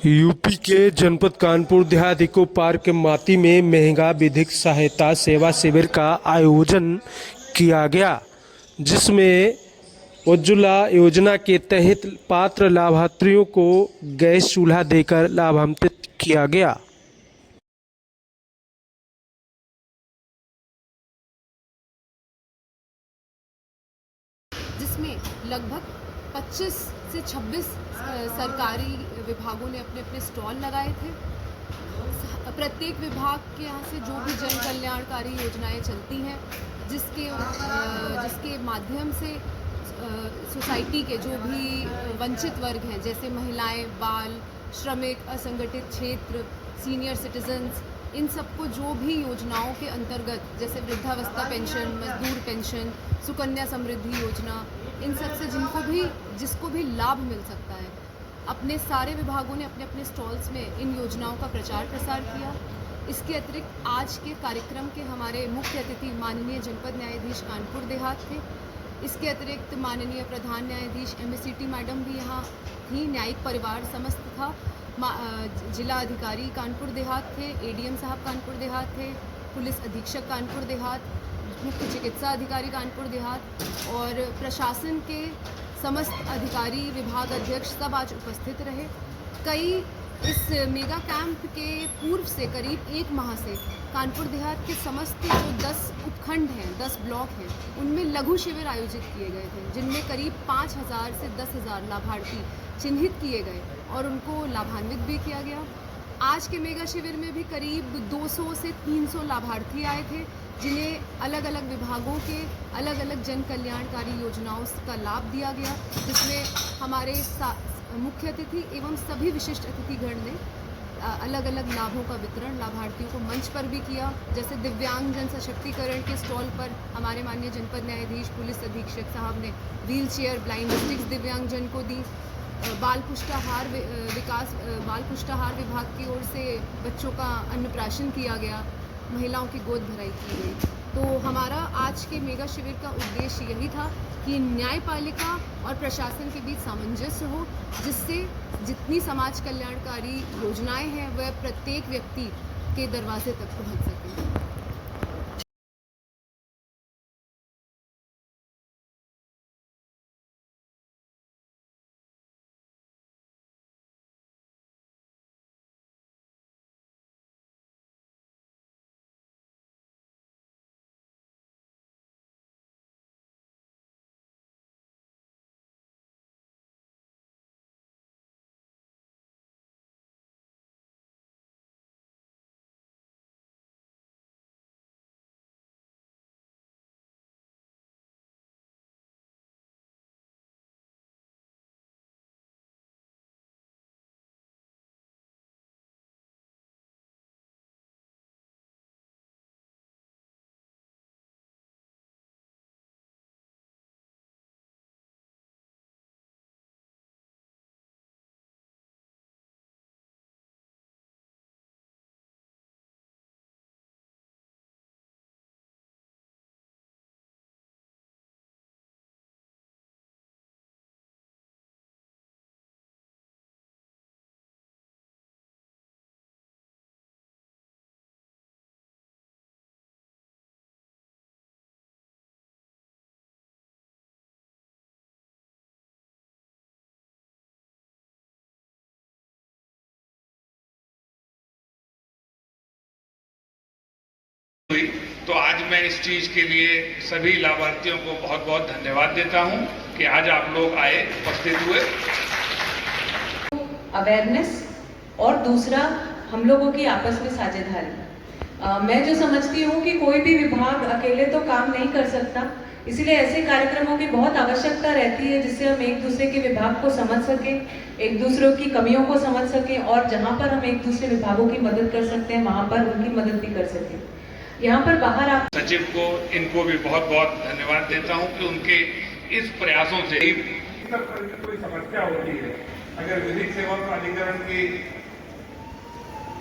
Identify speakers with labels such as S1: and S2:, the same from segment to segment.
S1: UP के जनपद Kanpur Dehat eco park माती में महंगा विधिक सहायता सेवा शिविर का आयोजन किया गया, जिसमें उज्ज्वला योजना के तहत पात्र लाभार्थियों को गैस चूल्हा देकर लाभान्वित किया गया।
S2: जिसमें लगभग 25 से 26 सरकारी विभागों ने अपने अपने स्टॉल लगाए थे। प्रत्येक विभाग के यहाँ से जो भी जन कल्याणकारी योजनाएं चलती हैं, जिसके माध्यम से सोसाइटी के जो भी वंचित वर्ग हैं, जैसे महिलाएं, बाल श्रमिक, असंगठित क्षेत्र, सीनियर सिटीजन्स, इन सबको जो भी योजनाओं के अंतर्गत, जैसे वृद्धावस्था पेंशन, मजदूर पेंशन, सुकन्या समृद्धि योजना, इन सब से जिसको भी लाभ मिल सकता है, अपने सारे विभागों ने अपने अपने स्टॉल्स में इन योजनाओं का प्रचार प्रसार किया। इसके अतिरिक्त आज के कार्यक्रम के हमारे मुख्य अतिथि माननीय जनपद न्यायाधीश कानपुर देहात थे। इसके अतिरिक्त माननीय प्रधान न्यायाधीश MACT मैडम भी यहाँ थी। न्यायिक परिवार समस्त था। जिला अधिकारी कानपुर देहात थे, ADM साहब कानपुर देहात थे, पुलिस अधीक्षक कानपुर देहात, मुख्य चिकित्सा अधिकारी कानपुर देहात और प्रशासन के समस्त अधिकारी, विभाग अध्यक्ष सब आज उपस्थित रहे। इस मेगा कैंप के पूर्व से करीब 1 माह से कानपुर देहात के समस्त जो 10 उपखंड हैं, 10 ब्लॉक हैं, उनमें लघु शिविर आयोजित किए गए थे, जिनमें करीब 5,000 से 10,000 लाभार्थी चिन्हित किए गए और उनको लाभान्वित भी किया गया। आज के मेगा शिविर में भी करीब 200 से 300 लाभार्थी आए थे, जिन्हें अलग अलग विभागों के अलग अलग जन कल्याणकारी योजनाओं का लाभ दिया गया, जिसमें हमारे मुख्य अतिथि एवं सभी विशिष्ट अतिथिगण ने अलग अलग लाभों का वितरण लाभार्थियों को मंच पर भी किया। जैसे दिव्यांग जन सशक्तिकरण के स्टॉल पर हमारे माननीय जनपद न्यायाधीश पुलिस अधीक्षक साहब ने व्हील चेयर ब्लाइंड स्टिक्स दिव्यांगजन को दी। बाल पुष्टाहार विभाग की ओर से बच्चों का अन्नप्राशन किया गया, महिलाओं की गोद भराई की गई। तो हमारा आज के मेगा शिविर का उद्देश्य यही था कि न्यायपालिका और प्रशासन के बीच सामंजस्य हो, जिससे जितनी समाज कल्याणकारी योजनाएं हैं वह प्रत्येक व्यक्ति के दरवाजे तक पहुंच सकें।
S3: तो आज मैं इस चीज के लिए सभी लाभार्थियों को बहुत बहुत धन्यवाद देता हूं कि आज आप लोग आए, उपस्थित हुए।
S4: अवेयरनेस और दूसरा हम लोगों की आपस में साझेदारी। मैं जो समझती हूँ कि कोई भी विभाग अकेले तो काम नहीं कर सकता, इसीलिए ऐसे कार्यक्रमों की बहुत आवश्यकता रहती है, जिससे हम एक दूसरे के विभाग को समझ सकें, एक दूसरे की कमियों को समझ सकें और जहाँ पर हम एक दूसरे विभागों की मदद कर सकते हैं वहाँ पर उनकी मदद भी कर सकें। यहाँ पर बाहर आप
S3: सचिव को, इनको भी बहुत बहुत धन्यवाद देता हूँ कि उनके इस प्रयासों से
S5: कोई समस्या होती है, अगर विधिक सेवा प्राधिकरण की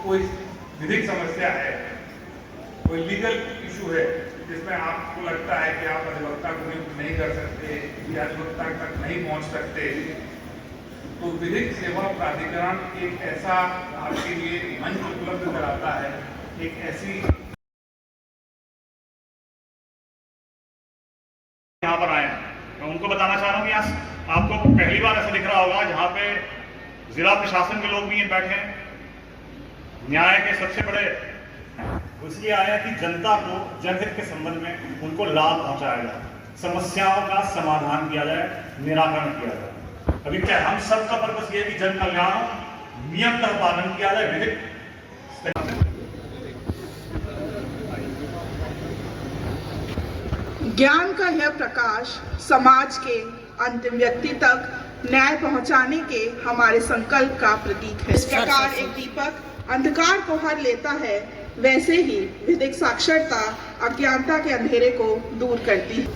S5: कोई विधिक समस्या है, कोई लीगल इशू है जिसमें आपको लगता है कि आप अधिवक्ता को नियुक्त नहीं कर सकते या अधिवक्ता तक नहीं पहुंच सकते, तो विधिक सेवा प्राधिकरण एक ऐसा आपके लिए मंच उपलब्ध कराता है, एक ऐसी
S6: यहाँ पर आए हैं। मैं उनको बताना चाह रहा हूँ कि आज आपको पहली बार ऐसा दिख रहा होगा जहाँ पे जिला प्रशासन के लोग भी बैठे हैं, न्याय के सबसे बड़े इसलिए आया कि जनता को जनहित के संबंध में उनको लाभ पहुंचाया जाए, समस्याओं का समाधान किया जाए, निराकरण किया जाए। अभी क्या हम सबका पर्पस ये है कि जन कल्याण नियम का पालन किया जाए। विधिक
S7: ज्ञान का यह प्रकाश समाज के अंतिम व्यक्ति तक न्याय पहुंचाने के हमारे संकल्प का प्रतीक है। इस प्रकार एक दीपक अंधकार को हर लेता है, वैसे ही विधिक साक्षरता अज्ञानता के अंधेरे को दूर करती है।